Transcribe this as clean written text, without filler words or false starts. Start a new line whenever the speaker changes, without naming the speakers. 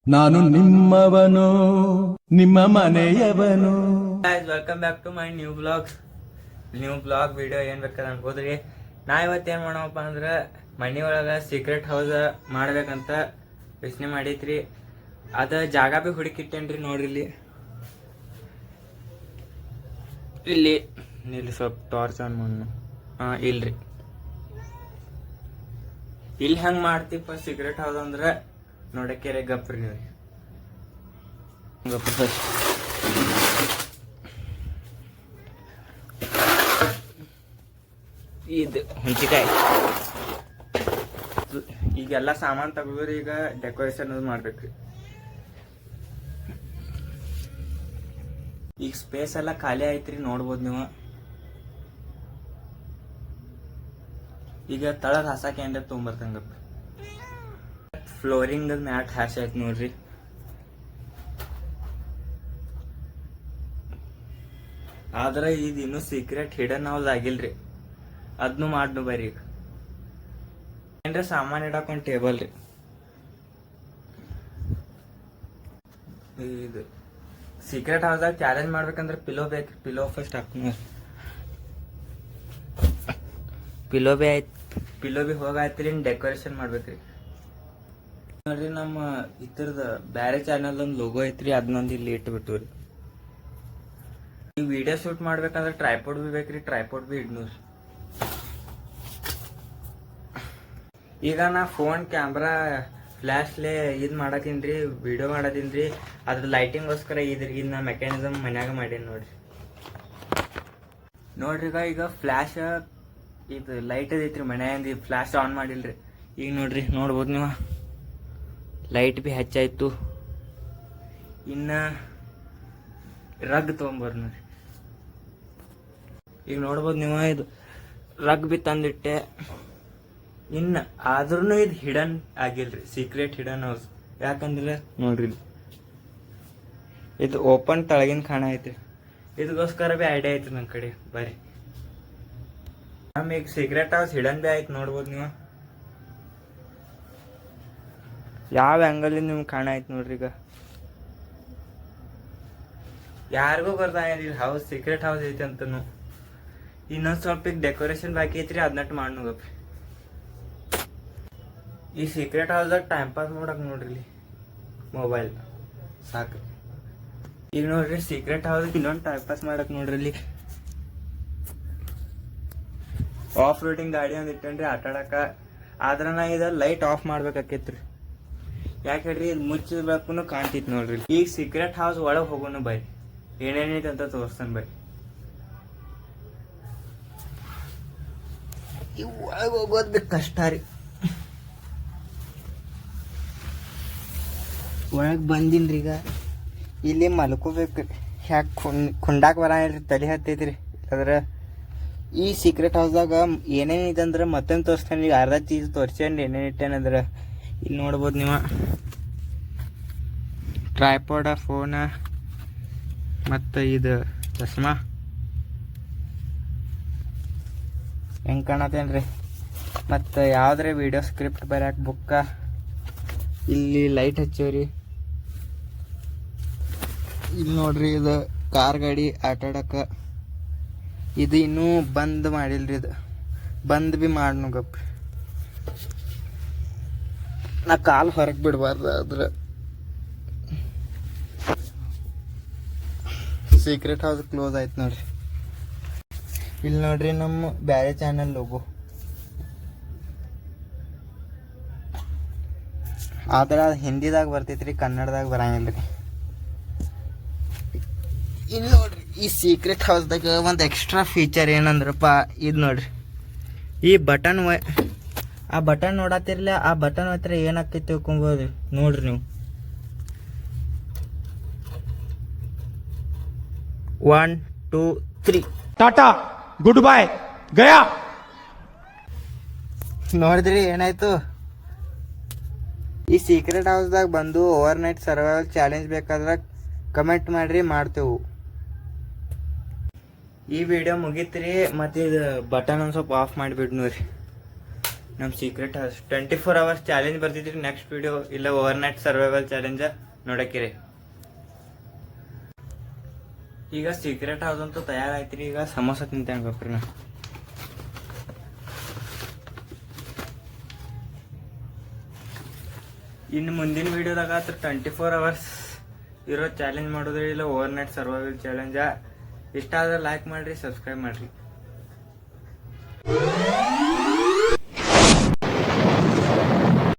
ನಾನು ನಿಮ್ಮವನು ನಿಮ್ಮ ಮನೆಯವನು.
Welcome back to my new blog video. ಏನ್ ಬೇಕಾದ ಅನ್ಕೋದ್ರಿ. ನಾ ಇವತ್ತೇನ್ ಮಾಡವಪ್ಪ ಅಂದ್ರೆ ಮನಿ ಒಳಗ ಸೀಕ್ರೆಟ್ ಹೌಸ್ ಮಾಡ್ಬೇಕಂತ ಯೋಚನೆ ಮಾಡೈತ್ರಿ. ಅದ ಜಾಗ ಬಿ ಹುಡುಕಿಟ್ಟೇನ್ರಿ. ನೋಡ್ರಿ ಇಲ್ಲಿ ಸ್ವಲ್ಪ ಟಾರ್ಚ್ ಆನ್ ಮಣ್ಣು ಇಲ್ರಿ. ಇಲ್ಲಿ ಹೆಂಗ್ ಮಾಡ್ತೀವಿ ಸೀಕ್ರೆಟ್ ಹೌಸ್ ಅಂದ್ರೆ ನೋಡಕ್ಕೆ ಗಪ್ರಿ ನೀವು ಫಸ್ಟ್ ಇದು ಹುಂಚಿಕಾಯಿ ಈಗೆಲ್ಲ ಸಾಮಾನು ತೆಗೆದ್ರಿ. ಈಗ ಡೆಕೋರೇಷನ್ ಮಾಡ್ಬೇಕ್ರಿ. ಈಗ ಸ್ಪೇಸ್ ಎಲ್ಲ ಖಾಲಿ ಐತ್ರಿ, ನೋಡ್ಬೋದು ನೀವು. ಈಗ ತಳಗ್ ಹಸಾಕ ಏನ್ರ ತೊಗೊಂಬರ್ತಂಗಪ್ಪ. ಫ್ಲೋರಿಂಗ್ ಮ್ಯಾಟ್ ಹ್ಯಾಶ್ ಆಯ್ತು ನೋಡ್ರಿ. ಆದ್ರೆ ಇದು ಇನ್ನೂ ಸೀಕ್ರೆಟ್ ಹಿಡನ್ ಹೌಸ್ ಆಗಿಲ್ರಿ. ಅದನ್ನು ಮಾಡ್ನು ಬರ್ರಿ. ಈಗ ಏನ್ರ ಸಾಮಾನು ಇಡಾಕ ಒಂದು ಟೇಬಲ್ ರೀ. ಇದು ಸೀಕ್ರೆಟ್ ಹೌಸ್ದಾಗ ಚಾಲೆಂಜ್ ಮಾಡ್ಬೇಕಂದ್ರೆ ಪಿಲೋ ಬೇಕು. ಪಿಲೋ ಫಸ್ಟ್ ಹಾಕ್ನ. ಪಿಲೋ ಬಿ ಆಯ್ತು. ಪಿಲೋ ಬಿ ಹೋಗಾಯ್ತ್ರಿ. ಡೆಕೋರೇಷನ್ ಮಾಡ್ಬೇಕ್ರಿ. ನೋಡ್ರಿ, ನಮ್ಮ ಇದ್ರದ ಬ್ಯಾರೆ ಚಾನಲ್ ಒಂದು ಲೋಗೋ ಐತ್ರಿ. ಅದನ್ನೊಂದು ಇಲ್ಲಿ ಇಟ್ಬಿಟ್ಟು ಈ ವಿಡಿಯೋ ಶೂಟ್ ಮಾಡ್ಬೇಕಂದ್ರೆ ಟ್ರೈಪೋಡ್ ಬಿ ಬೇಕ್ರಿ. ಟ್ರೈಪೋಡ್ ಬಿ ಇಡ್ನೂರಿ. ಈಗ ನಾ ಫೋನ್ ಕ್ಯಾಮ್ರಾ ಫ್ಲಾಶ್ಲೆ ಇದು ಮಾಡತ್ತೀನ್ರಿ, ವಿಡಿಯೋ ಮಾಡತ್ತೀನ್ರಿ. ಅದ್ರ ಲೈಟಿಂಗ್ಗೋಸ್ಕರ ಇದ್ರ ನಾ ಮೆಕ್ಯಾನಿಸಮ್ ಮನ್ಯಾಗ ಮಾಡೀನಿ ನೋಡ್ರಿ. ಈಗ ಫ್ಲಾಶ್ ಇದು ಲೈಟ್ ಅದೈತ್ರಿ ಮನ್ಯಾಗಿಂದ. ಫ್ಲಾಶ್ ಆನ್ ಮಾಡಿಲ್ರಿ. ಈಗ ನೋಡ್ರಿ, ನೋಡ್ಬೋದು ನೀವು. ಲೈಟ್ ಬಿ ಹೆಚ್ಚಾಯ್ತು. ಇನ್ನ ರಗ್ ತೊಗೊಂಬರ್ ನೋಡ್ರಿ. ಈಗ ನೋಡ್ಬೋದು ನೀವು. ಇದು ರಗ್ ಬಿ ತಂದಿಟ್ಟೆ. ಇನ್ನ ಆದ್ರೂ ಇದು ಹಿಡನ್ ಆಗಿಲ್ರಿ. Secret hidden house. ಯಾಕಂದ್ರೆ ನೋಡ್ರಿ, ಇದು ಓಪನ್ ತಳಗಿನ ಕಾಣ ಐತ್ರಿ. ಇದಕ್ಕೋಸ್ಕರ ಬಿ ಐಡಿಯಾ ಐತ್ರಿ ನನ್ನ ಕಡೆ. ಬರ್ರಿ, ಈಗ ಸೀಕ್ರೆಟ್ ಹೌಸ್ ಹಿಡನ್ ಬಿ ಆಯ್ತು. ನೋಡ್ಬೋದು ನೀವು. ಯಾವ ಆ್ಯಂಗಲ್ ನಿಮ್ಗೆ ಕಾಣ ಆಯ್ತು ನೋಡ್ರಿ. ಈಗ ಯಾರಿಗೂ ಗೊತ್ತಾಗಿಲ್ಲ ಹೌಸ್ ಸೀಕ್ರೆಟ್ ಹೌಸ್ ಐತಿ ಅಂತನು. ಇನ್ನೊಂದು ಸ್ವಲ್ಪ ಈಗ ಡೆಕೋರೇಷನ್ ಬಾಕಿ ಐತ್ರಿ. ಅದನ್ನಟ್ಟು ಮಾಡಿ ಗಪ್ರಿ. ಈ ಸೀಕ್ರೆಟ್ ಹೌಸ್ದಾಗ ಟೈಮ್ ಪಾಸ್ ಮಾಡಕ್ ನೋಡ್ರಿ ಮೊಬೈಲ್ ಸಾಕು. ಈಗ ನೋಡ್ರಿ, ಸೀಕ್ರೆಟ್ ಹೌಸ್ ಇನ್ನೊಂದು ಟೈಮ್ ಪಾಸ್ ಮಾಡಕ್ ನೋಡ್ರಿ. ಆಫ್ ರೋಡಿಂಗ್ ಗಾಡಿ ಒಂದು ಇಟ್ಟೇನ್ರಿ ಆಟಾಡಕ. ಆದ್ರ ನಾ ಇದ ಲೈಟ್ ಆಫ್ ಮಾಡ್ಬೇಕಾಕೈತ್ರಿ. ಯಾಕೆ ಹೇಳ್ರಿ, ಇದು ಮುಚ್ಚಬೇಕು ಕಾಣ್ತಿತ್ತು ನೋಡ್ರಿ. ಈಗ ಸೀಕ್ರೆಟ್ ಹೌಸ್ ಒಳಗೆ ಹೋಗೋಣ ಬರ್ರಿ. ಏನೇನೈತೆ ಅಂತ ತೋರಿಸ್ತಾನೆ ಬರ್ರಿ. ಈ ಒಳಗೆ ಹೋಗೋದ್ ಬಿ ಕಷ್ಟ ರೀ. ಒಳಗೆ ಬಂದಿನ್ರಿ. ಈಗ ಇಲ್ಲಿ ಮಲ್ಕೋಬೇಕು. ಯಾಕೆ ಕುಂಡಾಕ್ ಬರ ಹೇಳ್ರಿ, ತಲೆ ಹತ್ತೈತ್ರಿ. ಅದ್ರ ಈ ಸೀಕ್ರೆಟ್ ಹೌಸ್ದಾಗ ಏನೇನಿದೆ ಅಂದ್ರೆ ಮತ್ತೊಂದು ತೋರಿಸ್ತಾನೆ. ಈಗ ಅರ್ಧ ಚೀಸ್ ತೋರಿಸ್ಕೊಂಡು ಏನೇನು ಇಟ್ಟೇನಂದ್ರೆ ಇಲ್ಲಿ ನೋಡ್ಬೋದು ನೀವು. ಟ್ರೈಪಾಡ, ಫೋನ, ಮತ್ತು ಇದು ಚಸ್ಮಾ ಹೆಂಗೆ ಕಾಣತ್ತೇನ್ರಿ. ಮತ್ತು ಯಾವುದ್ರೆ ವಿಡಿಯೋ ಸ್ಕ್ರಿಪ್ಟ್ ಬರ್ಯಾಕ ಬುಕ್ಕ. ಇಲ್ಲಿ ಲೈಟ್ ಹಚ್ಚೇವ್ರಿ. ಇಲ್ಲಿ ನೋಡ್ರಿ, ಇದು ಕಾರ್ ಗಾಡಿ ಆಟಾಡಕ. ಇದು ಇನ್ನೂ ಬಂದ್ ಮಾಡಿಲ್ರಿ. ಇದು ಬಂದ್ ಬಿ ಮಾಡ್ನು ಗಪ್ರಿ. ನಾ ಕಾಲು ಹೊರಗೆ ಬಿಡಬಾರ್ದು. ಅದ್ರ ಸೀಕ್ರೆಟ್ ಹೌಸ್ ಕ್ಲೋಸ್ ಆಯ್ತು ನೋಡ್ರಿ. ಇಲ್ಲಿ ನೋಡ್ರಿ, ನಮ್ಮ ಬ್ಯಾರೆ ಚಾನಲ್ ಲೋಗೋ. ಆದ್ರೆ ಅದು ಹಿಂದಿದಾಗ ಬರ್ತೈತ್ರಿ, ಕನ್ನಡದಾಗ ಬರಂಗಿಲ್ರಿ. ಇಲ್ಲಿ ನೋಡ್ರಿ, ಈ ಸೀಕ್ರೆಟ್ ಹೌಸ್ದಾಗ ಒಂದು ಎಕ್ಸ್ಟ್ರಾ ಫೀಚರ್ ಏನಂದ್ರಪ್ಪ, ಇದು ನೋಡ್ರಿ. ಈ ಬಟನ್ ಆ ಬಟನ್ ನೋಡತ್ತಿರ್ಲ. ಆ ಬಟನ್ ಹತ್ರ ಏನಾಗ್ತೈತಿ ತಿಳ್ಕೊಬೋದು ನೋಡ್ರಿ ನೀವು. 1 2 3
ಟಾಟಾ ಗುಡ್ ಬೈ ಗಯಾ.
ನೋಡಿದ್ರಿ ಏನಾಯ್ತು. ಈ ಸೀಕ್ರೆಟ್ ಹೌಸ್ದಾಗ ಬಂದು ಓವರ್ ನೈಟ್ ಸರ್ವೈವಲ್ ಚಾಲೆಂಜ್ ಬೇಕಾದ್ರೆ ಕಮೆಂಟ್ ಮಾಡ್ರಿ, ಮಾಡ್ತೇವು. ಈ ವಿಡಿಯೋ ಮುಗೀತ್ರಿ. ಮತ್ತು ಇದು ಬಟನ್ ಒಂದು ಸ್ವಲ್ಪ ಆಫ್ ಮಾಡಿಬಿಡ್ನು ರೀ. ನಮ್ಮ ಸೀಕ್ರೆಟ್ ಹೌಸ್ 24 ಅವರ್ಸ್ ಚಾಲೆಂಜ್ ಬರ್ತಿದ್ರಿ. ನೆಕ್ಸ್ಟ್ ವಿಡಿಯೋ ಇಲ್ಲ ಓವರ್ ನೈಟ್ ಸರ್ವೈವಲ್ ಚಾಲೆಂಜ ನೋಡಕ್ಕಿರಿ. ಈಗ ಸೀಕ್ರೆಟ್ ಹೌಸ್ ಅಂತೂ ತಯಾರಾಯ್ತ್ರಿ. ಈಗ ಸಮೋಸ ತಿಂತೇನೆ ಗೊಪ್ರಿ ನಾ. ಇನ್ನು ಮುಂದಿನ ವಿಡಿಯೋದಾಗ 24 ಅವರ್ಸ್ ಇರೋ ಚಾಲೆಂಜ್ ಮಾಡೋದ್ರಿ ಇಲ್ಲ ಓವರ್ ನೈಟ್ ಸರ್ವೈವಲ್ ಚಾಲೆಂಜ. ಇಷ್ಟ ಆದ್ರೆ ಲೈಕ್ ಮಾಡ್ರಿ, ಸಬ್ಸ್ಕ್ರೈಬ್ ಮಾಡ್ರಿ.